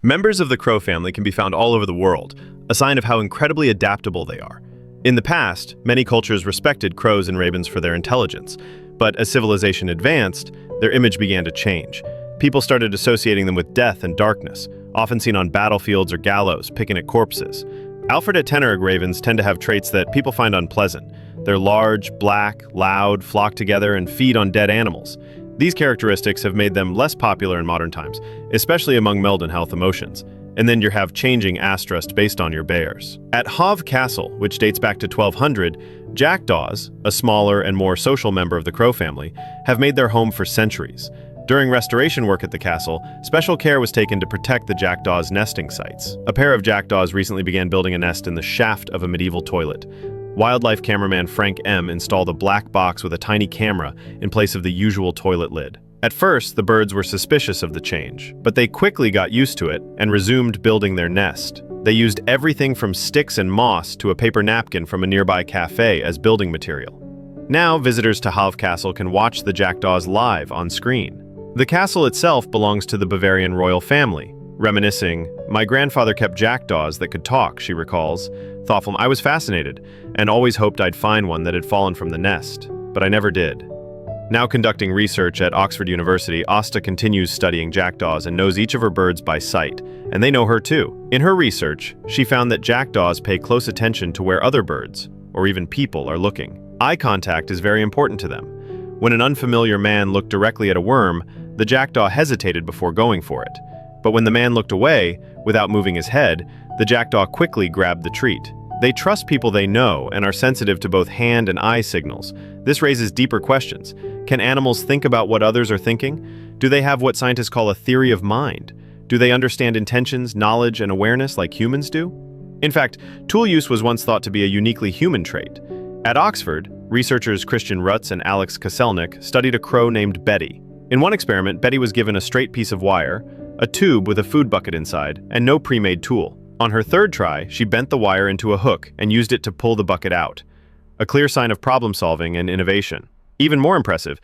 Members of the crow family can be found all over the world, a sign of how incredibly adaptable they are. In the past, many cultures respected crows and ravens for their intelligence, but as civilization advanced, their image began to change. People started associating them with death and darkness, often seen on battlefields or gallows, picking at corpses. Alfred Tennerig ravens tend to have traits that people find unpleasant. They're large, black, loud, flock together, and feed on dead animals. These characteristics have made them less popular in modern times, especially among Melden health emotions. And then you have changing astrust based on your bears. At Hove Castle, which dates back to 1200, jackdaws, a smaller and more social member of the crow family, have made their home for centuries. During restoration work at the castle, special care was taken to protect the jackdaws' nesting sites. A pair of jackdaws recently began building a nest in the shaft of a medieval toilet. Wildlife cameraman Frank M. installed a black box with a tiny camera in place of the usual toilet lid. At first, the birds were suspicious of the change, but they quickly got used to it and resumed building their nest. They used everything from sticks and moss to a paper napkin from a nearby cafe as building material. Now, visitors to Hove Castle can watch the jackdaws live on screen. The castle itself belongs to the Bavarian royal family. Reminiscing, "My grandfather kept jackdaws that could talk," she recalls. Thoughtful, "I was fascinated and always hoped I'd find one that had fallen from the nest, but I never did." Now conducting research at Oxford University, Asta continues studying jackdaws and knows each of her birds by sight, and they know her too. In her research, she found that jackdaws pay close attention to where other birds, or even people, are looking. Eye contact is very important to them. When an unfamiliar man looked directly at a worm, the jackdaw hesitated before going for it. But when the man looked away, without moving his head, the jackdaw quickly grabbed the treat. They trust people they know and are sensitive to both hand and eye signals. This raises deeper questions. Can animals think about what others are thinking? Do they have what scientists call a theory of mind? Do they understand intentions, knowledge, and awareness like humans do? In fact, tool use was once thought to be a uniquely human trait. At Oxford, researchers Christian Rutz and Alex Koselnik studied a crow named Betty. In one experiment, Betty was given a straight piece of wire, a tube with a food bucket inside, and no pre-made tool. On her third try, she bent the wire into a hook and used it to pull the bucket out. A clear sign of problem solving and innovation. Even more impressive,